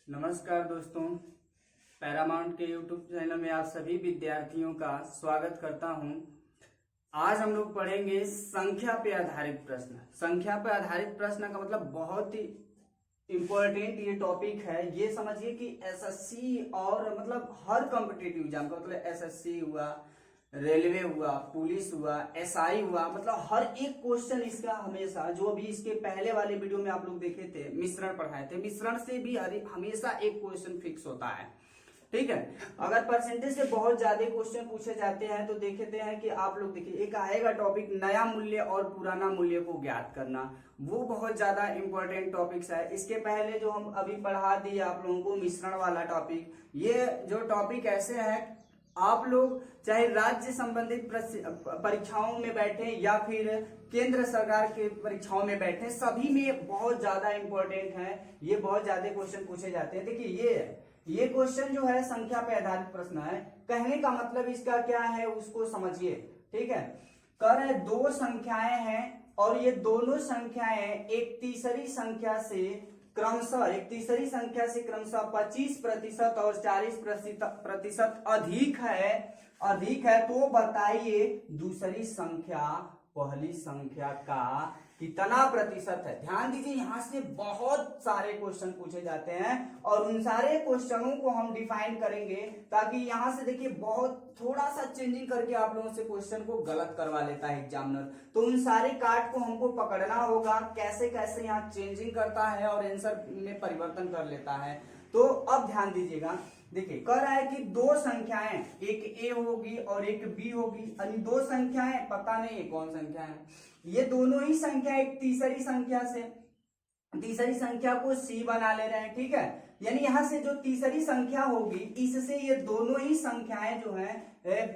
नमस्कार दोस्तों, पैरामाउंट के यूट्यूब चैनल में आप सभी विद्यार्थियों का स्वागत करता हूं। आज हम लोग पढ़ेंगे संख्या पे आधारित प्रश्न। संख्या पे आधारित प्रश्न का मतलब बहुत ही इम्पोर्टेंट ये टॉपिक है। ये समझिए कि एसएससी और मतलब हर कॉम्पिटिटिव एग्जाम का मतलब एसएससी हुआ, रेलवे हुआ, पुलिस हुआ, एसआई हुआ, मतलब हर एक क्वेश्चन इसका हमेशा, जो अभी इसके पहले वाले वीडियो में आप लोग देखे थे, मिश्रण पढ़ाए थे, मिश्रण से भी हमेशा एक क्वेश्चन फिक्स होता है। ठीक है, अगर परसेंटेज से बहुत ज्यादा क्वेश्चन पूछे जाते हैं तो देखते हैं कि आप लोग देखिए, एक आएगा टॉपिक नया मूल्य और पुराना मूल्य को ज्ञात करना, वो बहुत ज्यादा इंपॉर्टेंट टॉपिक्स है। इसके पहले जो हम अभी पढ़ा दिए आप लोगों को मिश्रण वाला टॉपिक, ये जो टॉपिक ऐसे है, आप लोग चाहे राज्य संबंधित परीक्षाओं में बैठे या फिर केंद्र सरकार के परीक्षाओं में बैठे, सभी में बहुत ज्यादा इंपॉर्टेंट है। ये बहुत ज्यादा क्वेश्चन पूछे जाते हैं। देखिए ये क्वेश्चन जो है संख्या पे आधारित प्रश्न है। कहने का मतलब इसका क्या है उसको समझिए। ठीक है, कह रहे दो संख्याएं हैं और ये दोनों संख्याएं एक तीसरी संख्या से क्रमशः 25% और 40% अधिक है तो बताइए दूसरी संख्या पहली संख्या का कितना प्रतिशत है। ध्यान दीजिए, यहां से बहुत सारे क्वेश्चन पूछे जाते हैं और उन सारे क्वेश्चनों को हम डिफाइन करेंगे, ताकि यहां से देखिए बहुत थोड़ा सा चेंजिंग करके आप लोगों से क्वेश्चन को गलत करवा लेता है एग्जामिनर। तो उन सारे काट को हमको पकड़ना होगा, कैसे कैसे यहाँ चेंजिंग करता है और आंसर में परिवर्तन कर लेता है। तो अब ध्यान दीजिएगा, देखिए कह रहा है कि दो संख्याएं, एक ए होगी और एक बी होगी, यानी दो संख्याएं, पता नहीं कौन संख्या है, ये दोनों ही संख्या एक तीसरी संख्या को सी बना ले रहे हैं। ठीक है, यानी यहां से जो तीसरी संख्या होगी, इससे ये दोनों ही संख्याएं जो है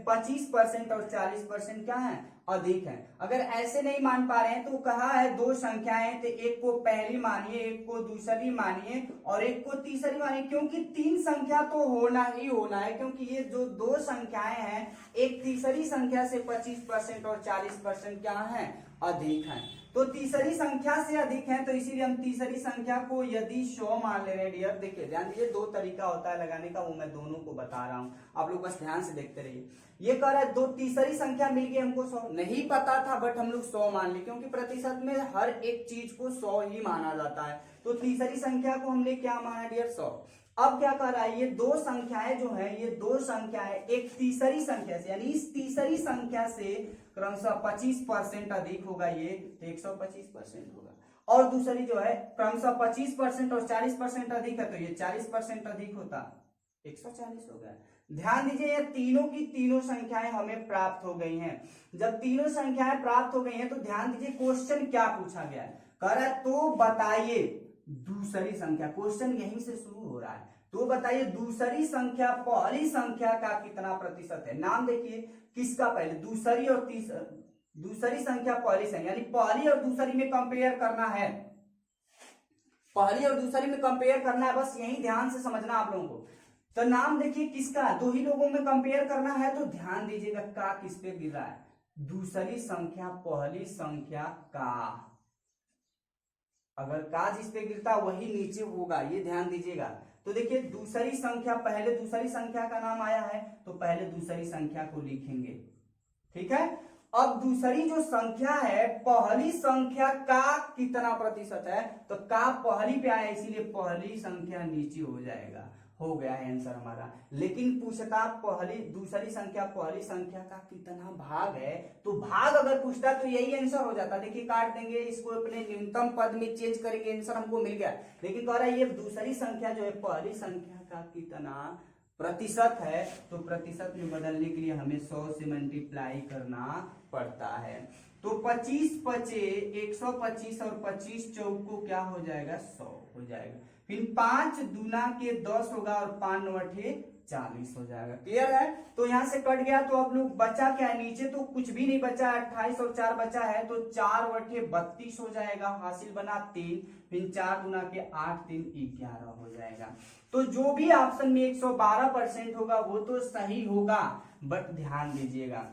25% और 40% क्या है, अधिक है। अगर ऐसे नहीं मान पा रहे हैं तो कहा है दो संख्याएं, तो एक को पहली मानिए, एक को दूसरी मानिए और एक को तीसरी मानिए, क्योंकि तीन संख्या तो होना ही होना है, क्योंकि ये जो दो संख्याएं हैं एक तीसरी संख्या से 25% और 40% क्या है, अधिक है। तो तीसरी संख्या से अधिक है, तो इसीलिए हम तीसरी संख्या को यदि 100 मान ले रहे हैं। डियर देखिए, ध्यान दीजिए, दो तरीका होता है लगाने का, वो मैं दोनों को बता रहा हूँ, आप लोग बस ध्यान से देखते रहिए। ये कह रहा है दो तीसरी संख्या मिल गई हमको 100, नहीं पता था बट हम लोग 100 मान ली, क्योंकि प्रतिशत में हर एक चीज को 100 ही माना जाता है। तो तीसरी संख्या को हमने क्या माना डियर, 100। अब क्या कर रहा है, ये दो संख्याएं जो है, ये दो संख्याएं एक तीसरी संख्या से, यानी इस तीसरी संख्या से क्रमशः 25% अधिक होगा, ये 125% होगा, और दूसरी जो है क्रमशः 25% और 40% अधिक है, तो ये 40% अधिक होता 140 हो गया। ध्यान दीजिए, ये तीनों की तीनों संख्याएं हमें प्राप्त हो गई हैं। जब तीनों संख्याएं प्राप्त हो गई हैं तो ध्यान दीजिए क्वेश्चन क्या पूछा गया है, कह रहा है तो बताइए दूसरी संख्या, क्वेश्चन यहीं से शुरू हो रहा है, तो बताइए दूसरी संख्या पहली संख्या का कितना प्रतिशत है। नाम देखिए किसका, पहले दूसरी और दूसरी संख्या पहली संख्या, यानी पहली और दूसरी में कंपेयर करना है, पहली और दूसरी में कंपेयर करना है, बस यही ध्यान से समझना आप लोगों को। तो नाम देखिए किसका, दो ही लोगों में कंपेयर करना है, तो ध्यान दीजिएगा का किस पे गिर रहा है, दूसरी संख्या पहली संख्या का, अगर का जिस पे गिरता वही नीचे होगा, ये ध्यान दीजिएगा। तो देखिए दूसरी संख्या, पहले दूसरी संख्या का नाम आया है तो पहले दूसरी संख्या को लिखेंगे। ठीक है, अब दूसरी जो संख्या है पहली संख्या का कितना प्रतिशत है, तो का पहली पे आया, इसीलिए पहली संख्या नीचे हो जाएगा, हो गया है आंसर हमारा। लेकिन पूछता पहली दूसरी संख्या पहली संख्या का कितना भाग है, तो भाग अगर पूछता तो यही आंसर हो जाता। देखिए काट देंगे इसको, अपने न्यूनतम पद में चेंज करेंगे, आंसर हमको मिल गया। लेकिन कह रहा है ये दूसरी संख्या जो है पहली संख्या का कितना प्रतिशत है, तो प्रतिशत में बदलने के लिए हमें 100 से मल्टीप्लाई करना पड़ता है। तो 25 पचे 125 और 25 चौक को क्या हो जाएगा, 100 हो जाएगा। फिर 5 दूना के 10 होगा और 5 नौठे 40 हो जाएगा। क्लियर है, तो यहां से कट गया, तो अब लोग बचा क्या है, नीचे तो कुछ भी नहीं बचा, 28 और 4 बचा है, तो 4 बटे 32 हो जाएगा, हासिल बना 3, फिर 4 गुना के 8 3 11 हो जाएगा। तो जो भी ऑप्शन में 112% होगा वो तो सही होगा, बट ध्यान दीजिएगा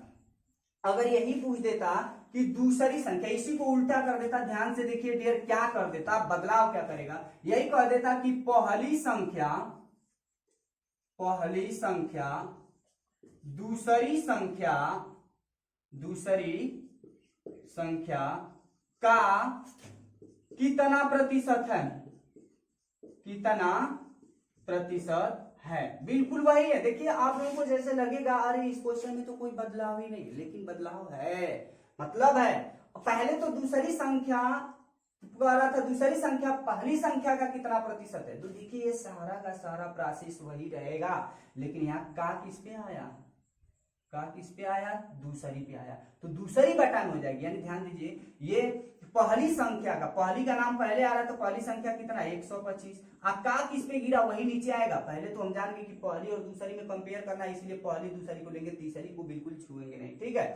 अगर यही पूछ देता कि दूसरी संख्या, इसी को उल्टा कर देता, ध्यान से देखिए डियर क्या कर देता, बदलाव क्या करेगा, यही कह देता कि पहली संख्या दूसरी संख्या का कितना प्रतिशत है। बिल्कुल वही है। देखिए आप लोगों को जैसे लगेगा अरे इस क्वेश्चन में तो कोई बदलाव ही नहीं, लेकिन बदलाव है, मतलब है। पहले तो दूसरी संख्या कह रहा था, दूसरी संख्या पहली संख्या का कितना प्रतिशत है, तो देखिए ये सारा का सारा प्रोसेस वही रहेगा, लेकिन यहाँ का किस पे आया, दूसरी पे आया, तो दूसरी बटन हो जाएगी। यानी ध्यान दीजिए ये पहली संख्या का, पहली का नाम पहले आ रहा है तो पहली संख्या कितना 125, अब का किस पे गिरा वही नीचे आएगा। पहले तो हम जान गए कि पहली और दूसरी में कंपेयर करना है, इसलिए पहली दूसरी को लेंगे, तीसरी को बिल्कुल छुएंगे नहीं, ठीक है।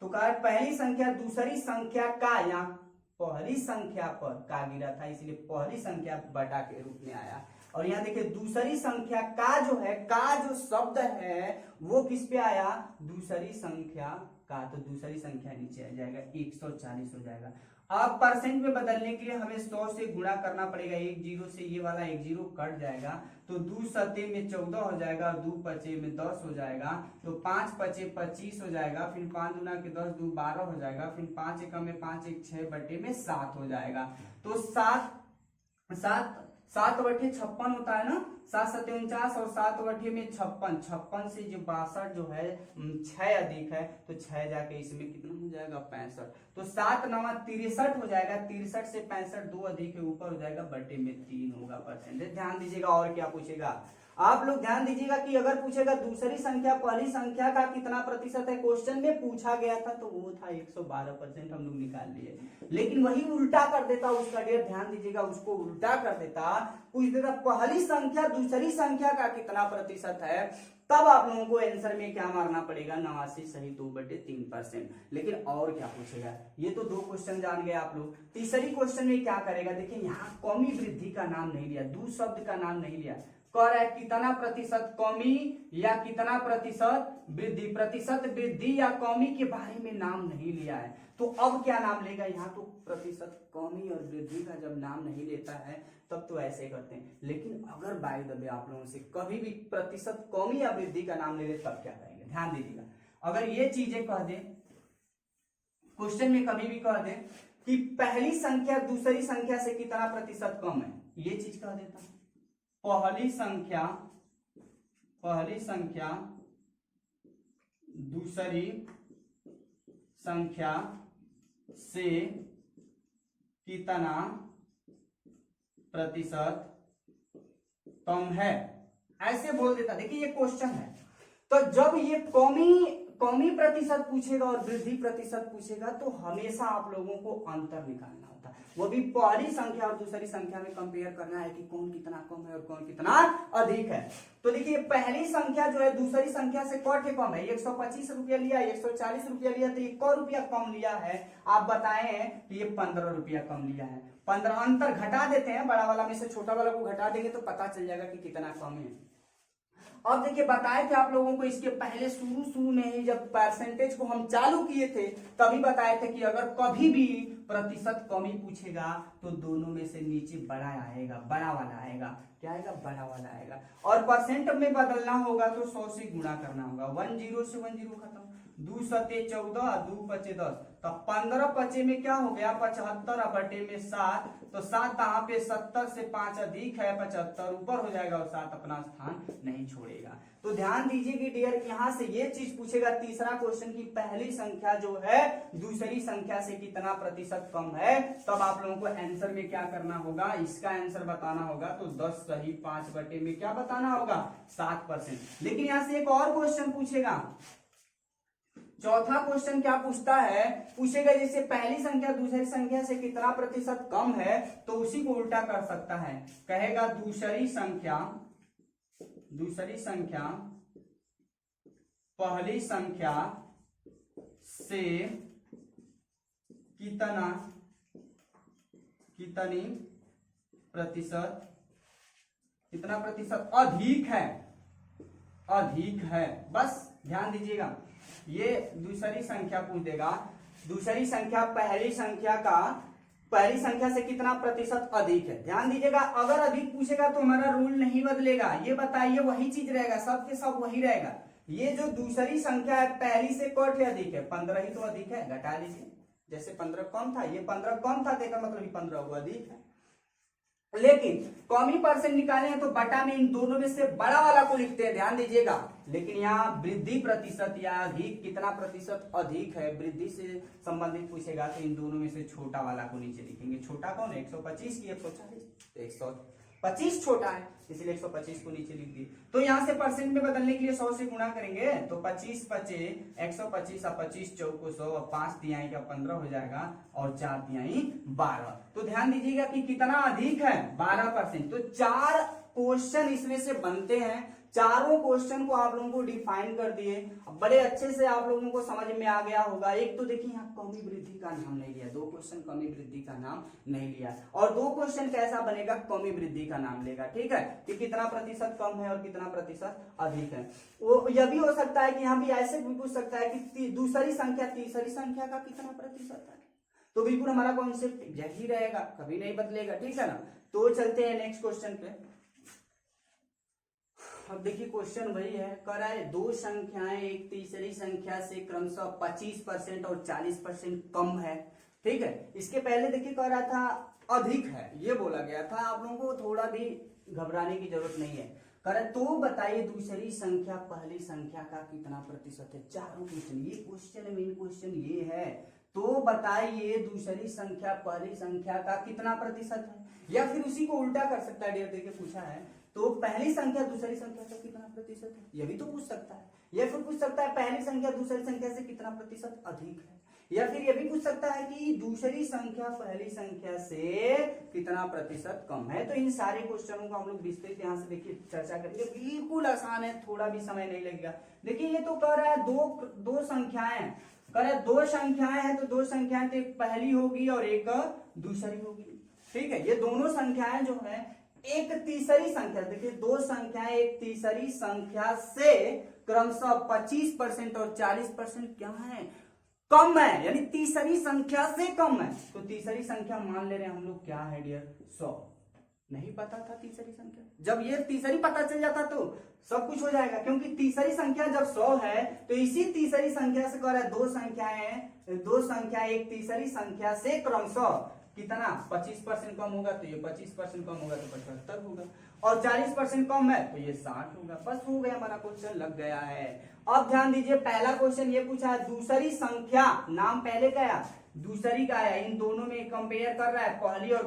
तो कहा पहली संख्या दूसरी संख्या का, यहाँ पहली संख्या पर का गिरा था, इसलिए पहली संख्या बटा के रूप में आया। और यहाँ देखिए दूसरी संख्या का जो है, का जो शब्द है वो किस पे आया, दूसरी संख्या का, तो दूसरी संख्या नीचे आ जाएगा 140 हो जाएगा। अब परसेंट में बदलने के लिए हमें 100 से गुणा करना पड़ेगा, 1 0 से ये वाला 1 0 कट जाएगा, तो 2 सते में 14 हो जाएगा, 2 पचे में 10 हो जाएगा, तो 5 पचे 25 हो जाएगा, फिर 5 दूना के 10, 2 12 हो जाएगा, फिर 5 एकम में 5 1 6 बटे में 7 हो जाएगा। तो 7 बटे 56 होता है ना, 7 सते 49 और 7 बटे में 56 से जो 62 जो है 6 अधिक है, तो 6 जाके इसमें कितना हो जाएगा 65, तो 7 9 63 हो जाएगा, 63 से 65 2 अधिक है ऊपर हो जाएगा, बटे में 3 होगा परसेंटेज। ध्यान दीजिएगा और क्या पूछेगा, आप लोग ध्यान दीजिएगा कि अगर पूछेगा दूसरी संख्या पहली संख्या का कितना प्रतिशत है, क्वेश्चन में पूछा गया था तो वो था 112%, हम लोग निकाल लिए, लेकिन वही उल्टा कर देता उसका डियर, ध्यान दीजिएगा उसको उल्टा कर देता, पूछ देता पहली संख्या दूसरी संख्या का कितना प्रतिशत है, तब आप लोगों को आंसर में क्या मारना पड़ेगा 89 सही 2/3%। लेकिन और क्या पूछेगा, ये तो 2 क्वेश्चन जान गए आप लोग। तीसरी क्वेश्चन में क्या करेगा, देखिए यहाँ कमी वृद्धि का नाम नहीं लिया, दू शब्द का नाम नहीं लिया, कह रहा है कितना प्रतिशत कमी या कितना प्रतिशत वृद्धि, प्रतिशत वृद्धि या कमी के बारे में नाम नहीं लिया है, तो अब क्या नाम लेगा, यहाँ तो प्रतिशत कमी और वृद्धि का जब नाम नहीं लेता है तब तो ऐसे करते हैं, लेकिन अगर बाय द वे आप लोगों से कभी भी प्रतिशत कमी या वृद्धि का नाम ले ले तब क्या करेंगे, ध्यान दीजिएगा। अगर ये चीजें कह दे क्वेश्चन में, कभी भी कह दे कि पहली संख्या दूसरी संख्या से कितना प्रतिशत कम है, ये चीज कह देता, पहली संख्या दूसरी संख्या से कितना प्रतिशत कम है, ऐसे बोल देता। देखिए ये क्वेश्चन है, तो जब ये कमी प्रतिशत पूछेगा और वृद्धि प्रतिशत पूछेगा तो हमेशा आप लोगों को अंतर निकालना होता है, वो भी पहली संख्या और दूसरी संख्या में कंपेयर करना है कि कौन कितना कम है और कौन कितना अधिक है। तो देखिए पहली संख्या जो है दूसरी संख्या से कौन कम है, 125 रुपया लिया, 140 रुपया लिया, तो 1 रुपया कम लिया है, आप बताएं कि ये 15 रुपया कम लिया है। 15 अंतर घटा देते हैं, बड़ा वाला में से छोटा वाला को घटा देंगे तो पता चल जाएगा कि कितना कम है। अब देखिए बताए थे आप लोगों को इसके पहले शुरू में ही जब परसेंटेज को हम चालू किए थे तभी बताए थे कि अगर कभी भी प्रतिशत कमी पूछेगा तो दोनों में से नीचे बड़ा आएगा, बड़ा वाला आएगा, क्या आएगा, बड़ा वाला आएगा, और परसेंट में बदलना होगा तो 100 से गुणा करना होगा, 1 0 से 1 0 खत्म, 2 सते 14, 2 पचे 10, तो 15 पचे में क्या हो गया 75 बटे में 7, तो 7 यहाँ पे 70 से 5 अधिक है 75 ऊपर हो जाएगा और 7 अपना स्थान नहीं छोड़ेगा। तो ध्यान दीजिए कि डियर यहाँ से ये चीज पूछेगा तीसरा क्वेश्चन की पहली संख्या जो है दूसरी संख्या से कितना प्रतिशत कम है, तब आप लोगों को आंसर में क्या करना होगा, इसका आंसर बताना होगा, तो 10 सही 5 बटे में क्या बताना होगा 7%। लेकिन यहाँ से एक और क्वेश्चन पूछेगा, चौथा क्वेश्चन क्या पूछता है, पूछेगा जैसे पहली संख्या दूसरी संख्या से कितना प्रतिशत कम है, तो उसी को उल्टा कर सकता है, कहेगा दूसरी संख्या पहली संख्या से कितना प्रतिशत अधिक है, बस ध्यान दीजिएगा, ये दूसरी संख्या पूछ देगा, दूसरी संख्या पहली संख्या से कितना प्रतिशत अधिक है। ध्यान दीजिएगा, अगर अधिक पूछेगा तो हमारा रूल नहीं बदलेगा, ये बताइए वही चीज रहेगा, सब के सब वही रहेगा। ये जो दूसरी संख्या है पहली से कौन अधिक है, 15 ही तो अधिक है, घटा लीजिए। जैसे 15 कम था, ये 15 कम था, देखा मतलब 15 वो अधिक है। लेकिन कॉमी परसेंट निकाले हैं तो बटा में इन दोनों में से बड़ा वाला को लिखते हैं, ध्यान दीजिएगा। लेकिन यहाँ वृद्धि प्रतिशत या अधिक कितना प्रतिशत अधिक है, वृद्धि से संबंधित पूछेगा तो इन दोनों में से छोटा वाला को नीचे लिखेंगे। छोटा कौन है, 125 की 140, 125 छोटा है, इसलिए 125 को नीचे लिख दिए। तो यहाँ से परसेंट में बदलने के लिए 100 से गुणा करेंगे, तो 25 बचे 125 और 25 चौको 100 और 5 तिहाई का 15 हो जाएगा और 4 तिहाई 12। तो ध्यान दीजिएगा कि कितना अधिक है, 12%। तो 4 क्वेश्चन इसमें से बनते हैं, चारों क्वेश्चन को आप लोगों को डिफाइन कर दिए, बड़े अच्छे से आप लोगों को समझ में आ गया होगा। एक तो देखिए यहाँ कमी वृद्धि का नाम नहीं लिया, 2 क्वेश्चन कमी वृद्धि का नाम नहीं लिया, और 2 क्वेश्चन कैसा बनेगा, कमी वृद्धि का नाम लेगा, ठीक है, कि कितना प्रतिशत कम है और कितना प्रतिशत अधिक है। वो यह भी हो सकता है कि यहाँ भी ऐसे भी पूछ सकता है कि दूसरी संख्या तीसरी संख्या का कितना प्रतिशत है, तो बिल्कुल हमारा कॉन्सेप्ट यही रहेगा, कभी नहीं बदलेगा, ठीक है ना। तो चलते हैं नेक्स्ट क्वेश्चन पे। अब देखिए क्वेश्चन वही है, कराए 2 संख्याएं एक तीसरी संख्या से क्रमशः 25% और 40% कम है, ठीक है। इसके पहले देखिए कह रहा था अधिक है, ये बोला गया था, आप लोगों को थोड़ा भी घबराने की जरूरत नहीं है। करे तो बताइए दूसरी संख्या पहली संख्या का कितना प्रतिशत है। चारों क्वेश्चन, ये क्वेश्चन मेन क्वेश्चन ये है, तो बताइए दूसरी संख्या पहली संख्या का कितना प्रतिशत है, या फिर उसी को उल्टा कर सकता है, डियर देखिए पूछा है, तो पहली संख्या दूसरी संख्या का कितना प्रतिशत है, यह भी तो पूछ सकता है। या फिर पूछ सकता है पहली संख्या दूसरी संख्या से कितना प्रतिशत अधिक है, या फिर यह भी पूछ सकता है कि दूसरी संख्या पहली संख्या से कितना प्रतिशत कम है। तो इन सारे क्वेश्चनों को हम लोग विस्तृत यहाँ से देखिए चर्चा करेंगे, बिल्कुल आसान है, थोड़ा भी समय नहीं लगेगा। देखिए ये तो कह रहा है दो संख्याएं, कह रहा है 2 संख्याएं हैं, तो 2 संख्याएं तो एक पहली होगी और एक दूसरी होगी, ठीक है। ये दोनों संख्याएं जो है एक तीसरी संख्या, देखिए 2 संख्याएं एक तीसरी संख्या से क्रमशः 25% और 40% क्या है, कम है, यानी तीसरी संख्या से कम है। तो तीसरी संख्या मान ले रहे हैं हम लोग क्या है डियर, 100। नहीं पता था तीसरी संख्या, जब ये तीसरी पता चल जाता तो सब कुछ हो जाएगा, क्योंकि तीसरी संख्या जब 100 है तो इसी तीसरी संख्या से कह रहा है 2 संख्या एक तीसरी संख्या से क्रमशः कितना 25% कम होगा, तो ये 25% कम होगा तो 75 होगा, और 40% कम है तो ये 60 होगा। बस हो गया, हमारा क्वेश्चन लग गया है। अब ध्यान दीजिए, पहला क्वेश्चन ये पूछा है दूसरी संख्या, नाम पहले का आया दूसरी का आया, इन दोनों में कंपेयर कर रहा है पहली और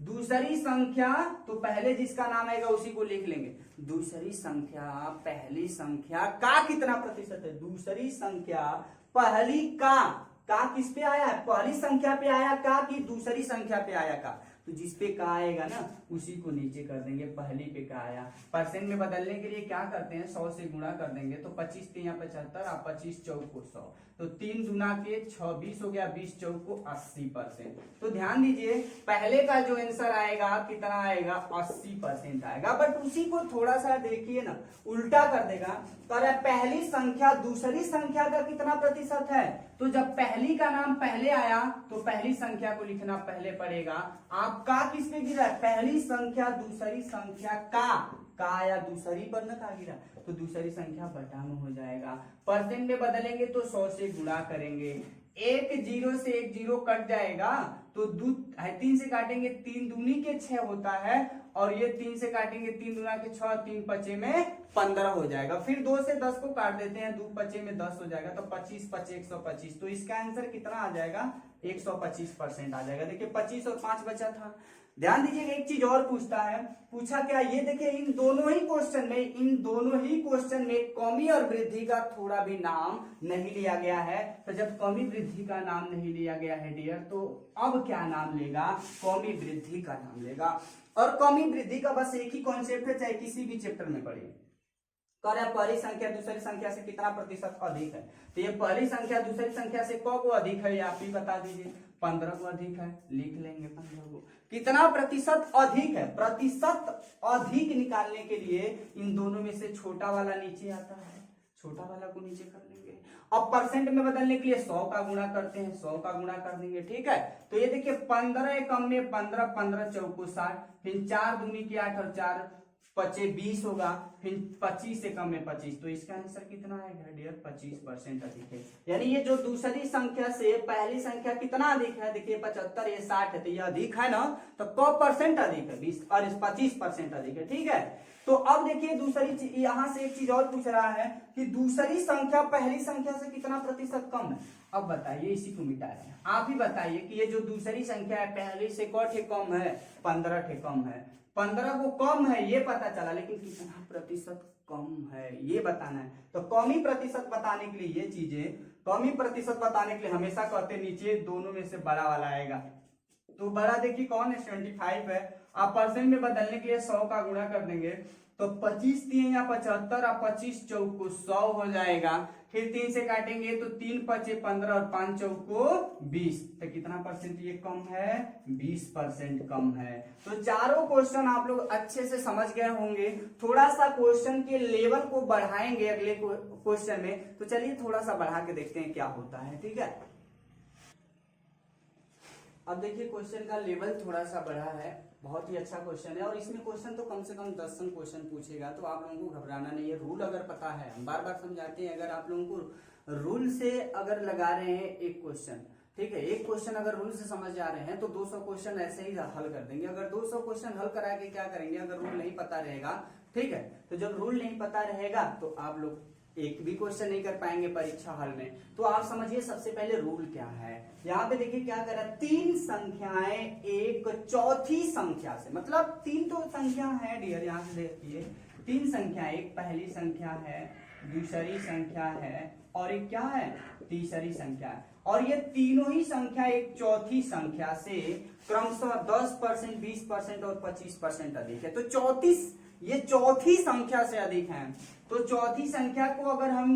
दूसरी संख्या, तो पहले जिसका नाम आएगा उसी को लिख लेंगे। दूसरी संख्या पहली संख्या का कितना प्रतिशत है, दूसरी संख्या पहली का किस पे आया है, पहली संख्या पे आया का कि दूसरी संख्या पे आया का, तो जिस पे का आएगा ना उसी को नीचे कर देंगे, पहली पे का आया। परसेंट में बदलने के लिए क्या करते हैं, 100 से गुणा कर देंगे, तो 25 3 75 और 25 चौको 100, तो 3 गुना के 26 हो गया, 20 चौको 80%। तो ध्यान दीजिए पहले का जो आंसर आएगा कितना आएगा, 80% आएगा। बट उसी को थोड़ा सा देखिए ना, उल्टा कर देगा, कर पहली संख्या दूसरी संख्या का कितना प्रतिशत है, तो जब पहली का नाम पहले आया तो पहली संख्या को लिखना पहले पड़ेगा। आपका किस पे गिरा, पहली संख्या दूसरी संख्या का आया, दूसरी पर न का गिरा, तो दूसरी संख्या बटा में हो जाएगा। परसेंट में बदलेंगे तो 100 से गुणा करेंगे, एक 0 से एक 0 कट जाएगा, तो 3 से काटेंगे 3 दूनी के 6 होता है, और ये 3 से काटेंगे 3 दूना के 6, 3 पचे में 15 हो जाएगा। फिर 2 से 10 को काट देते हैं, 2 पचे में 10 हो जाएगा, तो 25 पचे 125, तो इसका आंसर कितना आ जाएगा, 125% आ जाएगा। देखिए 25 और 5 बचा था। ध्यान दीजिएगा एक चीज और पूछता है, पूछा क्या, ये देखिए इन दोनों ही क्वेश्चन में कमी और वृद्धि का थोड़ा भी नाम नहीं लिया गया है। तो जब कमी वृद्धि का नाम नहीं लिया गया है डियर, तो अब क्या नाम लेगा, कमी वृद्धि का नाम लेगा। और कमी वृद्धि का बस एक ही कॉन्सेप्ट है, चाहे किसी भी चैप्टर में पढ़िए। कह रहा है पहली संख्या दूसरी संख्या से कितना प्रतिशत अधिक है, तो ये पहली संख्या दूसरी संख्या से को अधिक है, आप ही बता दीजिए। 15 को अधिक है, लिख लेंगे 15 को। कितना प्रतिशत अधिक है, प्रतिशत अधिक निकालने के लिए इन दोनों में से छोटा वाला नीचे आता है, छोटा वाला को नीचे कर लेंगे। अब परसेंट में बदलने के लिए 100 का गुणा करते हैं, 100 का गुणा कर देंगे, ठीक है। तो ये देखिए 15 कम में 15, 15 चौको 60, फिर 4 दूनी की 8 और 4 पचे 20 होगा, फिर 25 से कम में 25, तो इसका आंसर कितना आएगा डियर 25% अधिक है। यानी ये जो दूसरी संख्या से पहली संख्या कितना अधिक है, देखिए 75 ये 60 है, तो ये अधिक है ना, तो क परसेंट अधिक है 20 और 25% अधिक है, ठीक है। तो अब देखिए दूसरी यहां से एक चीज और पूछ रहा है कि दूसरी संख्या पहली संख्या से कितना प्रतिशत कम है। अब बताइए, इसी को मिटा रहे हैं, आप ही बताइए कि ये जो दूसरी संख्या है पहली से कौन कम है, 15 ठे कम है, 15 को कम है ये पता चला, लेकिन कितना प्रतिशत कम है ये बताना है। तो कमी प्रतिशत बताने के लिए ये चीजें, कमी प्रतिशत बताने के लिए हमेशा कहते नीचे दोनों में से बड़ा वाला आएगा। तो बड़ा देखिए कौन है, 75 है। आप परसेंट में बदलने के लिए 100 का गुणा कर देंगे, तो 25 3 या 75 और 25 चौको 100 हो जाएगा। फिर 3 से काटेंगे तो 3 पचे 15 और 5 चौको 20, तो कितना परसेंट ये कम है, 20% कम है। तो चारों क्वेश्चन आप लोग अच्छे से समझ गए होंगे। थोड़ा सा क्वेश्चन के लेवल को बढ़ाएंगे अगले क्वेश्चन में, तो चलिए थोड़ा सा बढ़ा के देखते हैं क्या होता है, ठीक है। अब देखिए क्वेश्चन का लेवल थोड़ा सा बढ़ा है, बहुत ही अच्छा क्वेश्चन है, और इसमें क्वेश्चन तो कम से कम 10 क्वेश्चन पूछेगा, तो आप लोगों को घबराना नहीं है। रूल अगर पता है, हम बार बार समझाते हैं, अगर आप लोगों को रूल से अगर लगा रहे हैं एक क्वेश्चन, ठीक है, एक क्वेश्चन अगर रूल से समझ जा रहे हैं तो 200 क्वेश्चन ऐसे ही हल कर देंगे। अगर 200 क्वेश्चन हल करा के क्या करेंगे, अगर रूल नहीं पता रहेगा, ठीक है, तो जब रूल नहीं पता रहेगा तो आप लोग एक भी क्वेश्चन नहीं कर पाएंगे परीक्षा हॉल में। तो आप समझिए सबसे पहले रूल क्या है। यहाँ पे देखिए क्या करा, 3 संख्याएं एक चौथी संख्या से, मतलब 3 तो संख्या है डियर, यहाँ से देखिए 3 संख्या, एक पहली संख्या है, दूसरी संख्या है और एक क्या है, तीसरी संख्या है, और ये तीनों ही संख्या एक चौथी संख्या से क्रमशः 10%, 20% और 25% अधिक है। तो 34 ये चौथी संख्या से अधिक है। तो चौथी संख्या को अगर हम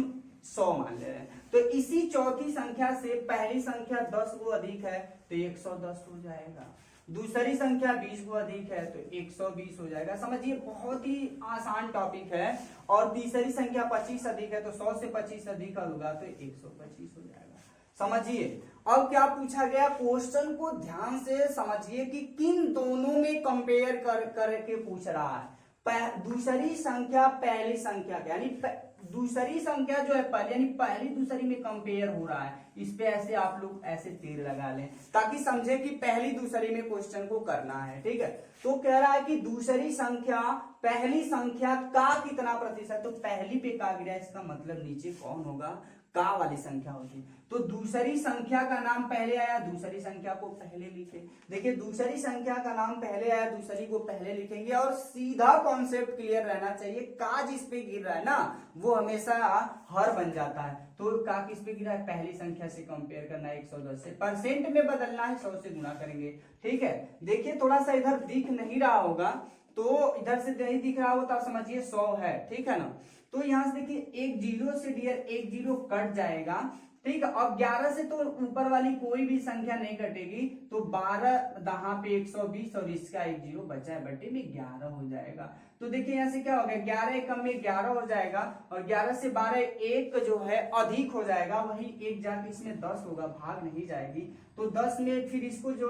100 मान ले रहे हैं, तो इसी चौथी संख्या से पहली संख्या 10 को अधिक है तो 110 हो जाएगा, दूसरी संख्या 20 को अधिक है तो 120 हो जाएगा। समझिए बहुत ही आसान टॉपिक है। और तीसरी संख्या 25 अधिक है तो 100 से 25 अधिक होगा तो 125 हो जाएगा। समझिए अब क्या पूछा गया, क्वेश्चन को ध्यान से समझिए कि किन दोनों में कंपेयर करके पूछ रहा है। दूसरी संख्या पहली संख्या के, यानी दूसरी संख्या जो है पहली, यानी पहली दूसरी में कंपेयर हो रहा है। इस पे ऐसे आप लोग ऐसे तीर लगा लें ताकि समझे कि पहली दूसरी में क्वेश्चन को करना है, ठीक है। तो कह रहा है कि दूसरी संख्या पहली संख्या का कितना प्रतिशत, तो पहली पे का गिरा, इसका मतलब नीचे कौन होगा, का वाली संख्या होगी। तो दूसरी संख्या का नाम पहले आया, दूसरी संख्या को पहले लिखे। देखिए दूसरी संख्या का नाम पहले आया, दूसरी को पहले लिखेंगे, और सीधा कॉन्सेप्ट क्लियर रहना चाहिए। का जिस पे गिर रहा है ना वो हमेशा हर बन जाता है। तो का किस पे गिरा है, पहली संख्या से कंपेयर करना है 110 से, परसेंट में बदलना है 100 से गुणा करेंगे, ठीक है। देखिए थोड़ा सा इधर दिख नहीं रहा होगा, तो इधर से नहीं दिख रहा हो तो आप समझिए 100 है, ठीक है ना। तो यहां से देखिए एक 0 से डियर एक 0 कट जाएगा, ठीक है। अब 11 से तो ऊपर वाली कोई भी संख्या नहीं कटेगी, तो 12 दहां पे 120 और इसका एक 0 बचा है, बटे में 11 हो जाएगा। तो देखिए यहाँ से क्या हो गया, 11 कम में 11 हो जाएगा, और 11 से 12 एक जो है अधिक हो जाएगा, वही एक जाके इसमें 10 होगा, भाग नहीं जाएगी। तो 10 में फिर इसको जो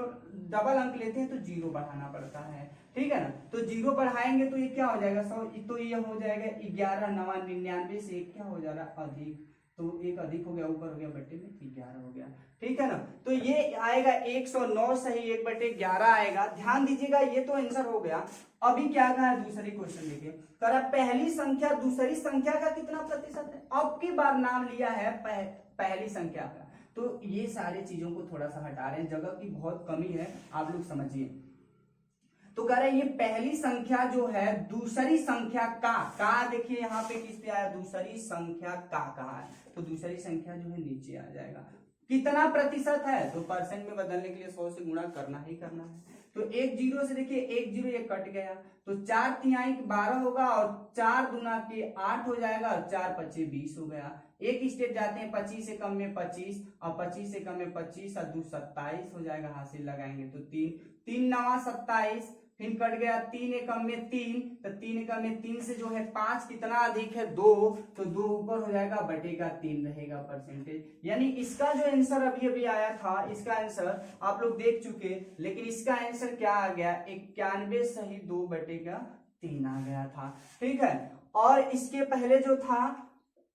डबल अंक लेते हैं तो 0 बढ़ाना पड़ता है, ठीक है ना। तो 0 बढ़ाएंगे तो ये क्या हो जाएगा 100, तो ये हो जाएगा 11 9 99 से एक क्या हो जा रहा है अधिक, तो एक अधिक हो गया, ऊपर हो गया, बटे में 11 हो गया, ठीक है ना। तो ये आएगा 109 सही 1/11 आएगा। ध्यान दीजिएगा ये तो आंसर हो गया। अभी क्या कहा है दूसरी क्वेश्चन देखिए, कह रहा पहली संख्या दूसरी संख्या का कितना प्रतिशत है। अब की बार नाम लिया है पहली संख्या का, तो ये सारी चीजों को थोड़ा सा हटा रहे हैं, जगह की बहुत कमी है, आप लोग समझिए। तो कह रहे ये पहली संख्या जो है दूसरी संख्या का देखिए यहाँ पे किस पे आया, दूसरी संख्या का कहा है, तो दूसरी संख्या जो है नीचे आ जाएगा। कितना प्रतिशत है, तो परसेंट में बदलने के लिए 100 से गुणा करना ही करना है। तो एक 0 से देखिए एक 0 ये कट गया, तो 4 तिहाई 12 होगा, और 4 दूना के 8 हो जाएगा, और 4 पच्चे 20 हो गया। एक स्टेप जाते हैं, 25 से कम में 25, और 25 से कम में 25, और 2 27 हो जाएगा, हासिल लगाएंगे तो 3 9 27, फिर कट गया 3 एकम में 3, तो 3 एकम में 3 से जो है 5 कितना अधिक है 2, तो 2 ऊपर हो जाएगा बटे का 3 रहेगा परसेंटेज। यानी इसका जो आंसर अभी अभी आया था, इसका आंसर आप लोग देख चुके, लेकिन इसका आंसर क्या आ गया 91 सही 2 बटे का 3 आ गया था। ठीक है, और इसके पहले जो था,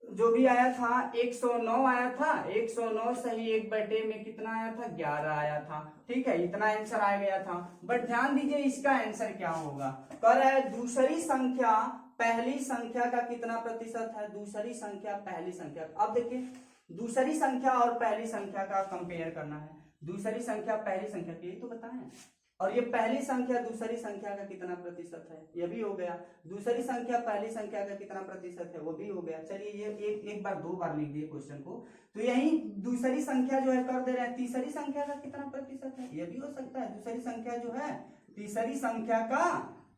जो भी आया था 109 आया था, 109 सही 1 बटे में कितना आया था 11 आया था। ठीक है, इतना आंसर आ गया था। बट ध्यान दीजिए इसका आंसर क्या होगा, कह रहा है दूसरी संख्या पहली संख्या का कितना प्रतिशत है, दूसरी संख्या पहली संख्या। अब देखिए दूसरी संख्या और पहली संख्या का कंपेयर करना है, दूसरी संख्या पहली संख्या की, यही तो बताएं, और ये पहली संख्या दूसरी संख्या का कितना प्रतिशत है, ये भी हो गया। दूसरी संख्या पहली संख्या का कितना प्रतिशत है, वो भी हो गया। चलिए ये एक बार 2 बार लिख दिए क्वेश्चन को, तो यही दूसरी संख्या जो है कर दे रहे हैं तीसरी संख्या का कितना प्रतिशत है, ये भी हो सकता है। दूसरी संख्या जो है तीसरी संख्या का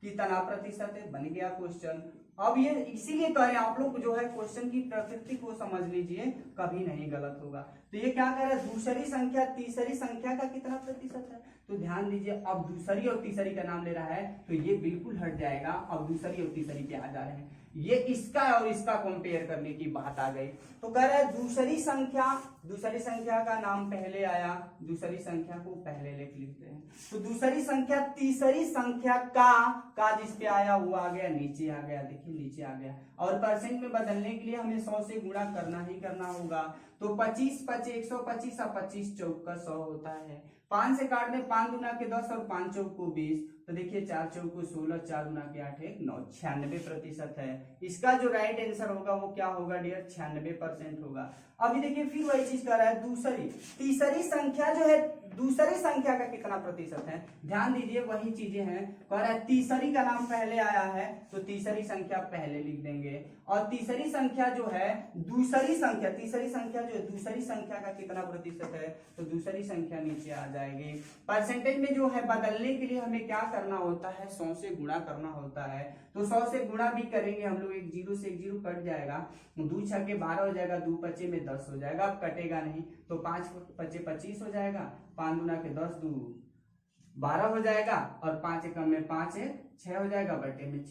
कितना प्रतिशत है, बन गया क्वेश्चन। अब ये इसीलिए कह रहे हैं आप लोग जो है क्वेश्चन की प्रकृति को समझ लीजिए, कभी नहीं गलत होगा। तो ये क्या कह रहा है, दूसरी संख्या तीसरी संख्या का कितना प्रतिशत है, तो ध्यान दीजिए अब दूसरी और तीसरी का नाम ले रहा है, तो ये बिल्कुल हट जाएगा। अब दूसरी और तीसरी पे आ जा रहे हैं, ये इसका और इसका कंपेयर करने की बात आ गई। तो कह रहा है दूसरी संख्या का नाम पहले आया, दूसरी संख्या को पहले लिखते हैं। तो दूसरी संख्या तीसरी संख्या का जिस पे आया वो आ गया नीचे आ गया, देखिए नीचे आ गया। और परसेंट में बदलने के लिए हमें 100 से गुणा करना ही करना होगा। तो 25 25 125 और 25 चौक का 100 होता है। 5 से काट दे, 5 दूना के 10 और 5 चौक को 20, तो देखिए 4 चौक को 16, 4 दूना के 8 1 9, 96% है। इसका जो राइट आंसर होगा वो क्या होगा डियर, 96% होगा। अभी देखिए फिर वही चीज कर रहा है, तीसरी संख्या जो है दूसरी संख्या का कितना प्रतिशत है, ध्यान दीजिए वही चीजें हैं। कह रहा है तीसरी का नाम पहले आया है, तो तीसरी संख्या पहले लिख देंगे। और तीसरी संख्या जो है तीसरी संख्या जो है दूसरी संख्या का कितना प्रतिशत है, तो दूसरी संख्या नीचे आ जाएगी। परसेंटेज में जो है बदलने के लिए हमें क्या करना होता है, 100 से गुणा करना होता है। तो 100 से गुणा भी करेंगे हम लोग, एक जीरो से एक जीरो कट जाएगा, 2 छक्के 12 हो जाएगा, 2 पच्चे में 10 हो जाएगा, अब कटेगा नहीं, तो 5 पच्चे 25 हो जाएगा, 5 दूना के 10, 2 12 हो जाएगा, और 5 एकम में 5 1 6 हो जाएगा, बटे में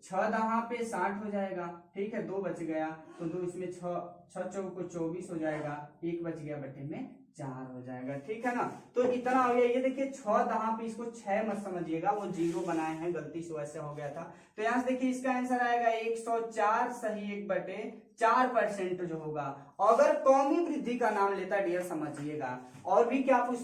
6 दहा पे 60 हो जाएगा। ठीक है, 2 बच गया, तो 2 इसमें 6 चौक को 24 हो जाएगा, 1 बच गया, बटे में 4 हो जाएगा। ठीक है ना, तो इतना हो गया। ये देखिए 6 दहा पे इसको 6 मत समझिएगा, वो 0 बनाए हैं गलती से, वैसे हो गया था। तो यहाँ से देखिए इसका आंसर आएगा 104 सही 1 बटे 4% जो होगा। अगर कौमी वृद्धि का नाम लेता डियर समझिएगा। और भी क्या पूछ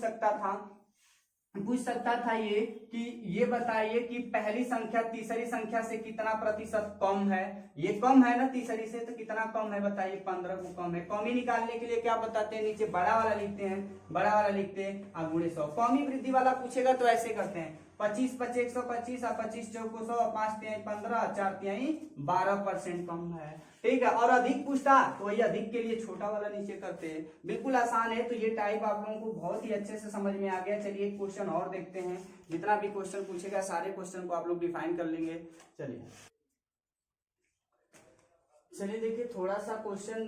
सकता था ये कि ये बताइए कि पहली संख्या तीसरी संख्या से कितना प्रतिशत कम है, ये कम है ना तीसरी से, तो कितना कम है बताइए, 15 को कम है। कौमी निकालने के लिए क्या बताते हैं, नीचे बड़ा वाला लिखते हैं और गुणे 100। कौमी वृद्धि वाला पूछेगा तो ऐसे करते हैं, 25 25 125 और 25 चौक को 100, 5 तिहाई 15, 4 तिहाई 12% कम है। ठीक है, और अधिक पूछता तो वही अधिक के लिए छोटा वाला नीचे करते हैं। बिल्कुल आसान है। तो ये टाइप आप लोगों को बहुत ही अच्छे से समझ में आ गया। चलिए एक क्वेश्चन और देखते हैं, जितना भी क्वेश्चन पूछेगा सारे क्वेश्चन को आप लोग डिफाइन कर लेंगे। चलिए देखिए थोड़ा सा क्वेश्चन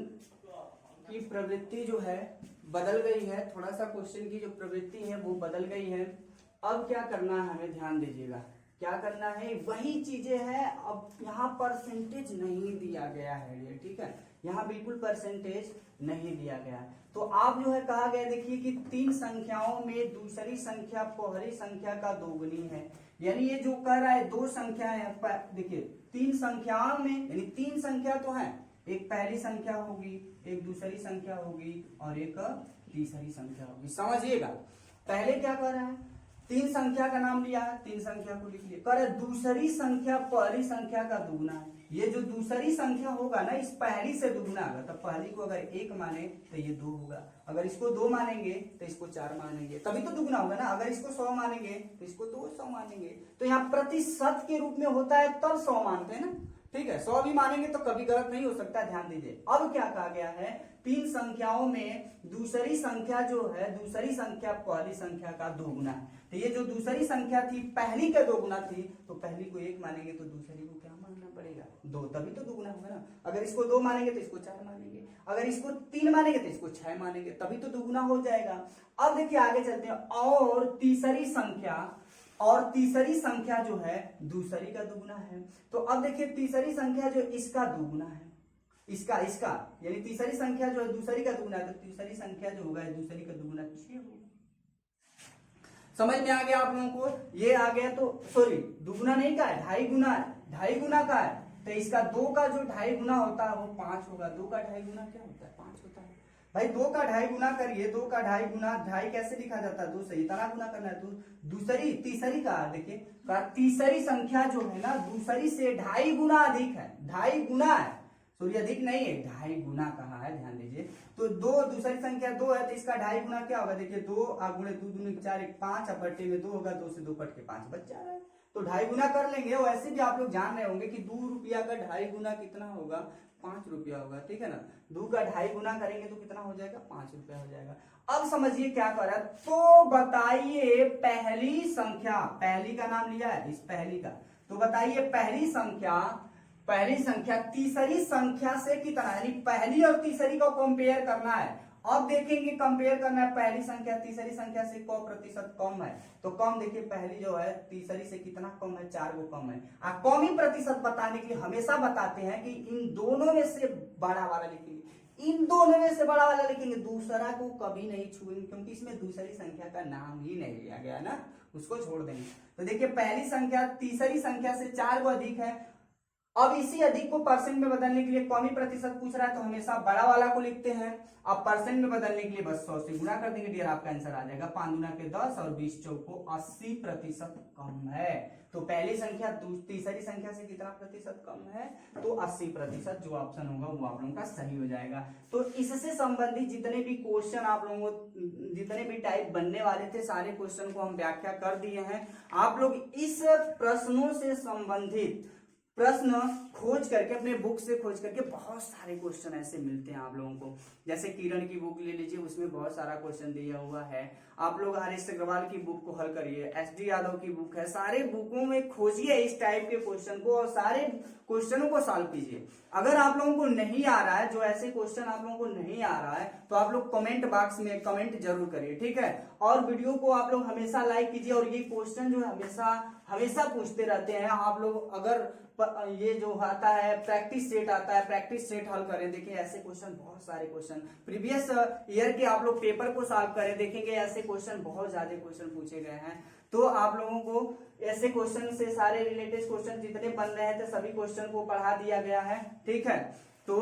की प्रवृत्ति जो है बदल गई है, थोड़ा सा क्वेश्चन की जो प्रवृत्ति है वो बदल गई है। अब क्या करना है हमें, ध्यान दीजिएगा, क्या करना है, वही चीजें हैं। अब यहाँ परसेंटेज नहीं दिया गया है ये, ठीक है, यहाँ बिल्कुल परसेंटेज नहीं दिया गया। तो आप जो है कहा गया, देखिए कि 3 संख्याओं में दूसरी संख्या पहली संख्या का दोगुनी है। यानी ये जो कह रहा है 2 संख्याएं, देखिए 3 संख्याओं में, यानी 3 संख्या तो है, एक पहली संख्या होगी, एक दूसरी संख्या होगी और एक तीसरी संख्या होगी। समझिएगा, पहले क्या कर रहा है, 3 संख्या का नाम लिया है, 3 संख्या को लिख लिया, कर दूसरी संख्या पहली संख्या का दुगुना है। ये जो दूसरी संख्या होगा ना, इस पहली से दुगुना होगा, तब पहली को अगर 1 माने तो ये 2 होगा, अगर इसको 2 मानेंगे तो इसको 4 मानेंगे, तभी तो दुगुना होगा ना। अगर इसको 100 मानेंगे तो इसको 200 मानेंगे। तो यहाँ प्रतिशत के रूप में होता है तब 100 मानते हैं ना, ठीक है, 100 भी मानेंगे तो कभी गलत नहीं हो सकता, ध्यान दीजिए। अब क्या कहा गया है, 3 संख्याओं में दूसरी संख्या जो है, दूसरी संख्या पहली संख्या का दोगुना है। तो ये जो दूसरी संख्या थी पहली का दोगुना थी, तो पहली को 1 मानेंगे तो दूसरी को क्या मानना पड़ेगा, 2, तभी तो दोगुना होगा ना। अगर इसको 2 मानेंगे तो इसको 4 मानेंगे, अगर इसको 3 मानेंगे तो इसको 6 मानेंगे, तभी तो दोगुना हो जाएगा। अब देखिए आगे चलते हैं, और तीसरी संख्या और तीसरी संख्या जो है दूसरी का दुगुना है। तो अब देखिए तीसरी संख्या जो इसका दुगुना है, इसका यानी तीसरी संख्या जो है दूसरी का दुगुना है, तो तीसरी संख्या जो होगा दूसरी का दुगुना 6 होगा। समझ में आ गया आप लोगों को? ये आ गया। तो सॉरी, दुगुना नहीं का है, 2.5 गुना है, 2.5 गुना का है, तो इसका 2 का जो 2.5 गुना होता है वो 5 होगा। 2 का 2.5 गुना क्या होता है? 5 होता है भाई। 2 का 2.5 गुना करिए, 2 का 2.5 गुना, 2.5 कैसे लिखा जाता है? 2 से इतना गुना करना है। तो दूसरी तीसरी का देखिए, तीसरी संख्या जो है ना दूसरी से 2.5 गुना अधिक है, 2.5 गुना है, सॉरी अधिक नहीं है, 2.5 गुना कहा है, ध्यान दीजिए। तो 2, दूसरी संख्या 2 है, तो इसका 2.5 गुना क्या होगा? देखिए 2 गुणे 2 दूनी 4, 1 5, अब बट्टे में 2 होगा, 2 से 2 कट के 5 बच जा रहा है। तो 2.5 गुना कर लेंगे। वैसे भी आप लोग जान रहे होंगे कि 2 रुपया का 2.5 गुना कितना होगा? 5 रुपया होगा, ठीक है ना। 2 का 2.5 गुना करेंगे तो कितना हो जाएगा? 5 रुपया हो जाएगा। अब समझिए क्या कर रहा है। तो बताइए पहली संख्या, पहली का नाम लिया है इस पहली का, तो बताइए पहली संख्या तीसरी संख्या से कितना, यानी पहली और तीसरी को कंपेयर करना है। अब देखेंगे कंपेयर करना है, पहली संख्या तीसरी संख्या से को प्रतिशत कम है, तो कम देखिए पहली जो है तीसरी से कितना कम है? 4 गो कम है। कम ही प्रतिशत बताने के लिए हमेशा बताते हैं कि इन दोनों में से बड़ा वाला लिखेंगे, इन दोनों में से बड़ा वाला लिखेंगे, दूसरा को कभी नहीं छूएंगे, क्योंकि इसमें दूसरी संख्या का नाम ही नहीं लिया गया ना, उसको छोड़ देंगे। तो देखिए पहली संख्या तीसरी संख्या से 4 गो अधिक है। अब इसी अधिक को परसेंट में बदलने के लिए कम ही प्रतिशत पूछ रहा है, तो हमेशा बड़ा वाला को लिखते हैं। अब परसेंट में बदलने के लिए बस 100 से गुणा कर देंगे, डियर आपका आंसर आ जाएगा 5 गुना के 10 और 20 चौको 80% कम है। तो पहली संख्या तीसरी संख्या से कितना प्रतिशत कम है? तो 80%, जो ऑप्शन होगा वो आप लोगों का सही हो जाएगा। तो इससे संबंधित जितने भी क्वेश्चन आप लोगों को, जितने भी टाइप बनने वाले थे, सारे क्वेश्चन को हम व्याख्या कर दिए हैं। आप लोग इस प्रश्नों से संबंधित प्रश्न खोज करके, अपने बुक से खोज करके, बहुत सारे क्वेश्चन ऐसे मिलते हैं आप लोगों को। जैसे किरण की बुक ले लीजिए, उसमें बहुत सारा क्वेश्चन दिया हुआ है। आप लोग हरीश अग्रवाल की बुक को हल करिए, SD यादव की बुक है, सारे बुकों में खोजिए इस टाइप के क्वेश्चन को और सारे क्वेश्चनों को सॉल्व कीजिए। अगर आप लोगों को नहीं आ रहा है, जो ऐसे क्वेश्चन आप लोगों को नहीं आ रहा है, तो आप लोग कमेंट बॉक्स में कमेंट जरूर करिए, ठीक है। और वीडियो को आप लोग हमेशा लाइक कीजिए। और ये क्वेश्चन जो है हमेशा पूछते रहते हैं आप लोग। अगर ये जो आता है प्रैक्टिस सेट आता है, प्रैक्टिस सेट हल करें, देखिए ऐसे क्वेश्चन, बहुत सारे क्वेश्चन प्रीवियस ईयर के आप लोग पेपर को सॉल्व करें, देखेंगे ऐसे क्वेश्चन बहुत ज्यादा क्वेश्चन पूछे गए हैं। तो आप लोगों को ऐसे क्वेश्चन से सारे रिलेटेड क्वेश्चन जितने बन रहे थे सभी क्वेश्चन को पढ़ा दिया गया है, ठीक है। तो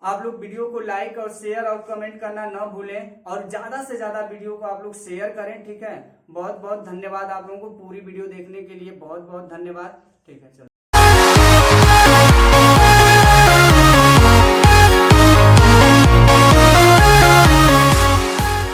आप लोग वीडियो को लाइक और शेयर और कमेंट करना न भूलें, और ज्यादा से ज्यादा वीडियो को आप लोग शेयर करें, ठीक है। बहुत बहुत धन्यवाद आप लोगों को पूरी वीडियो देखने के लिए, बहुत बहुत धन्यवाद, ठीक है। चलो।